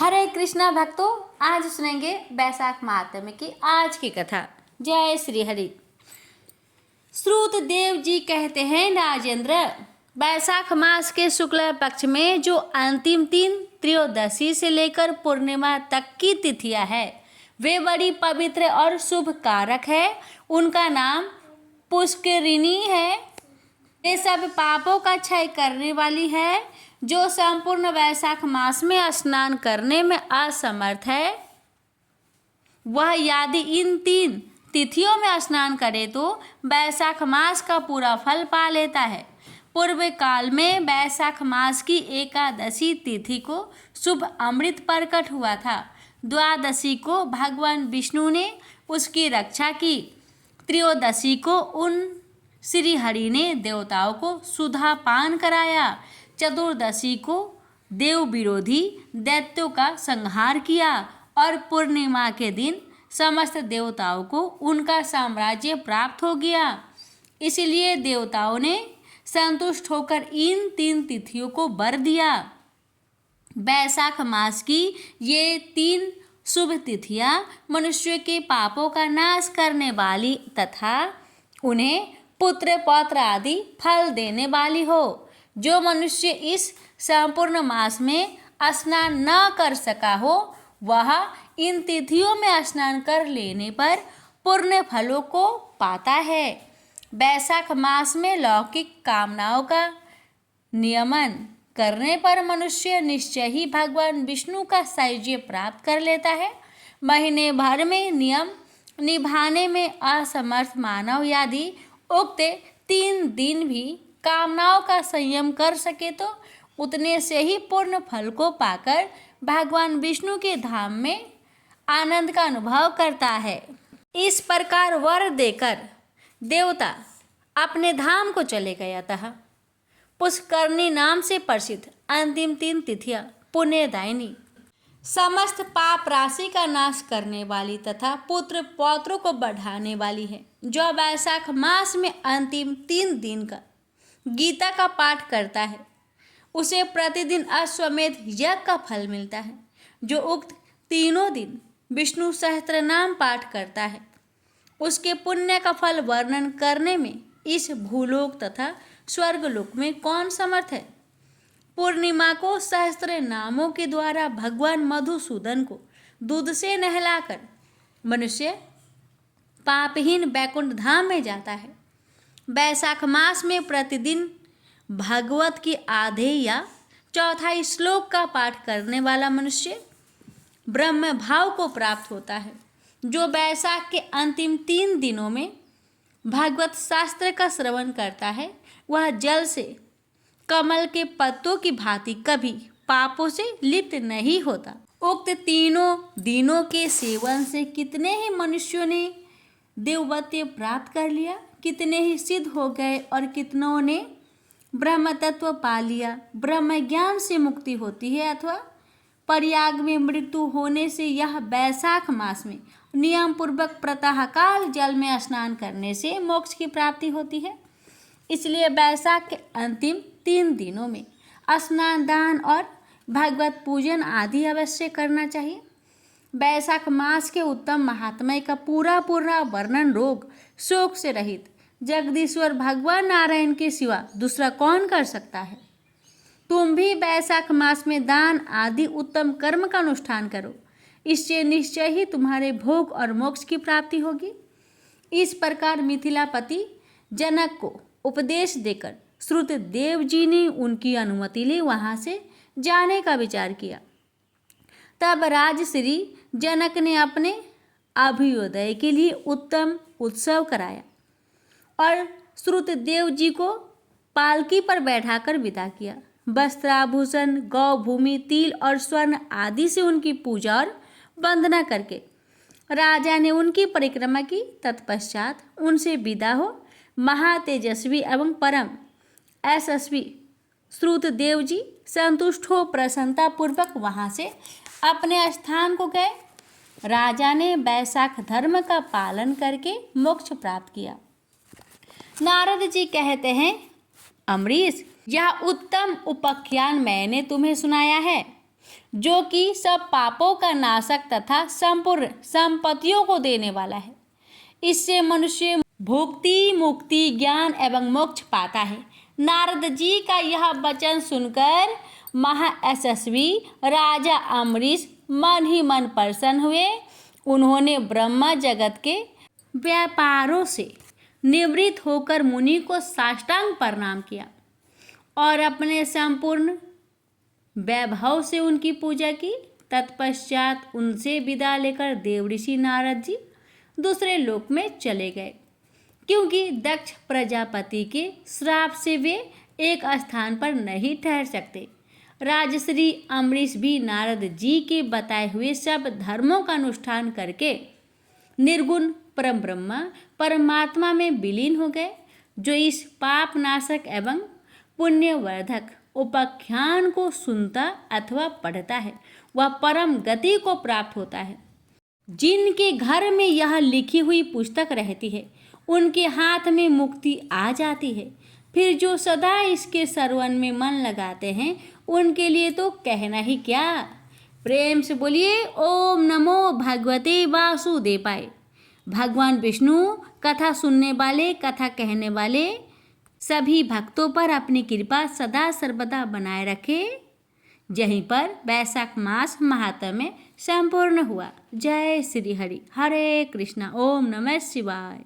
हरे कृष्णा भक्तों, आज सुनेंगे बैसाख महात्म्य की आज की कथा। जय श्री हरि। श्रुत देव जी कहते हैं, राजेंद्र, बैसाख मास के शुक्ल पक्ष में जो अंतिम 3 त्रयोदशी से लेकर पूर्णिमा तक की तिथियां है वे बड़ी पवित्र और शुभ कारक है। उनका नाम पुष्करिणी है। ये सब पापों का क्षय करने वाली है। जो संपूर्ण वैशाख मास में स्नान करने में असमर्थ है वह यदि इन 3 तिथियों में स्नान करे तो वैशाख मास का पूरा फल पा लेता है। पूर्व काल में वैशाख मास की एकादशी तिथि को शुभ अमृत प्रकट हुआ था। द्वादशी को भगवान विष्णु ने उसकी रक्षा की। त्रयोदशी को उन श्री हरि ने देवताओं को सुधा पान कराया। चतुर्दशी को देव विरोधी दैत्यों का संहार किया और पूर्णिमा के दिन समस्त देवताओं को उनका साम्राज्य प्राप्त हो गया। इसलिए देवताओं ने संतुष्ट होकर इन 3 तिथियों को वर दिया। बैसाख मास की ये 3 शुभ तिथियां मनुष्य के पापों का नाश करने वाली तथा उन्हें पुत्र पौत्र आदि फल देने वाली हो। जो मनुष्य इस संपूर्ण मास में स्नान न कर सका हो वह इन तिथियों में स्नान कर लेने पर पूर्ण फलों को पाता है। बैसाख मास में लौकिक कामनाओं का नियमन करने पर मनुष्य निश्चय ही भगवान विष्णु का सायुज्य प्राप्त कर लेता है। महीने भर में नियम निभाने में असमर्थ मानव यदि उक्त 3 दिन भी कामनाओं का संयम कर सके तो उतने से ही पूर्ण फल को पाकर भगवान विष्णु के धाम में आनंद का अनुभव करता है। इस प्रकार वर देकर देवता अपने धाम को चले गए। अतः पुष्करणी नाम से प्रसिद्ध अंतिम 3 तिथियां पुण्यदायिनी, समस्त पाप राशि का नाश करने वाली तथा पुत्र पौत्रों को बढ़ाने वाली है। जो वैशाख मास में अंतिम 3 दिन का गीता का पाठ करता है उसे प्रतिदिन अश्वमेध यज्ञ का फल मिलता है। जो उक्त तीनों दिन विष्णु सहस्त्र नाम पाठ करता है उसके पुण्य का फल वर्णन करने में इस भूलोक तथा स्वर्गलोक में कौन समर्थ है। पूर्णिमा को सहस्त्र नामों के द्वारा भगवान मधुसूदन को दूध से नहलाकर मनुष्य पापहीन बैकुंठ धाम में जाता है। बैसाख मास में प्रतिदिन भागवत की आधे या चौथाई श्लोक का पाठ करने वाला मनुष्य ब्रह्म भाव को प्राप्त होता है। जो बैसाख के अंतिम 3 दिनों में भागवत शास्त्र का श्रवण करता है वह जल से कमल के पत्तों की भांति कभी पापों से लिप्त नहीं होता। उक्त तीनों दिनों के सेवन से कितने ही मनुष्यों ने देवत्व प्राप्त कर लिया, कितने ही सिद्ध हो गए और कितनों ने ब्रह्म तत्व पा लिया। ब्रह्म ज्ञान से मुक्ति होती है अथवा प्रयाग में मृत्यु होने से यह बैसाख मास में नियम पूर्वक प्रातःकाल जल में स्नान करने से मोक्ष की प्राप्ति होती है। इसलिए बैसाख के अंतिम 3 दिनों में स्नान, दान और भगवत पूजन आदि अवश्य करना चाहिए। बैसाख मास के उत्तम महात्म्य का पूरा वर्णन रोग शोक से रहित जगदीश्वर भगवान नारायण के सिवा दूसरा कौन कर सकता है। तुम भी बैसाख मास में दान आदि उत्तम कर्म का अनुष्ठान करो, इससे निश्चय ही तुम्हारे भोग और मोक्ष की प्राप्ति होगी। इस प्रकार मिथिलापति जनक को उपदेश देकर श्रुत देव जी ने उनकी अनुमति ले वहां से जाने का विचार किया। तब राजश्री जनक ने अपने अभ्युदय के लिए उत्तम उत्सव कराया और श्रुत देव जी को पालकी पर बैठाकर विदा किया। वस्त्राभूषण, गौ भूमि, तिल और स्वर्ण आदि से उनकी पूजा और वंदना करके राजा ने उनकी परिक्रमा की। तत्पश्चात उनसे विदा हो महातेजस्वी एवं परम यशस्वी श्रुत देव जी संतुष्ट हो प्रसन्नता पूर्वक वहां से अपने स्थान को गए। राजा ने बैसाख धर्म का पालन करके मोक्ष प्राप्त किया। नारद जी कहते हैं, अमरीश, यह उत्तम उपाख्यान मैंने तुम्हें सुनाया है। जो कि सब पापों का नाशक तथा संपूर्ण संपत्तियों को देने वाला है। इससे मनुष्य भुक्ति, मुक्ति, ज्ञान एवं मोक्ष पाता है। नारद जी का यह वचन सुनकर महायशस्वी राजा अम्बरीश मन ही मन प्रसन्न हुए। उन्होंने ब्रह्म जगत के व्यापारों से निवृत्त होकर मुनि को साष्टांग प्रणाम किया और अपने संपूर्ण वैभव से उनकी पूजा की। तत्पश्चात उनसे विदा लेकर देवऋषि नारद जी दूसरे लोक में चले गए, क्योंकि दक्ष प्रजापति के श्राप से वे एक स्थान पर नहीं ठहर सकते। राजश्री अम्बरीश भी नारद जी के बताए हुए सब धर्मों का अनुष्ठान करके निर्गुण परम ब्रह्म परमात्मा में विलीन हो गए। जो इस पाप नाशक एवं पुण्यवर्धक उपाख्यान को सुनता अथवा पढ़ता है वह परम गति को प्राप्त होता है। जिनके घर में यह लिखी हुई पुस्तक रहती है उनके हाथ में मुक्ति आ जाती है। फिर जो सदा इसके श्रवण में मन लगाते हैं उनके लिए तो कहना ही क्या। प्रेम से बोलिए ओम नमो भगवते वासुदेवाय। भगवान विष्णु कथा सुनने वाले, कथा कहने वाले सभी भक्तों पर अपनी कृपा सदा सर्वदा बनाए रखे। यहीं पर वैशाख मास महात्म्य संपूर्ण हुआ। जय श्री हरि। हरे कृष्णा। ओम नमः शिवाय।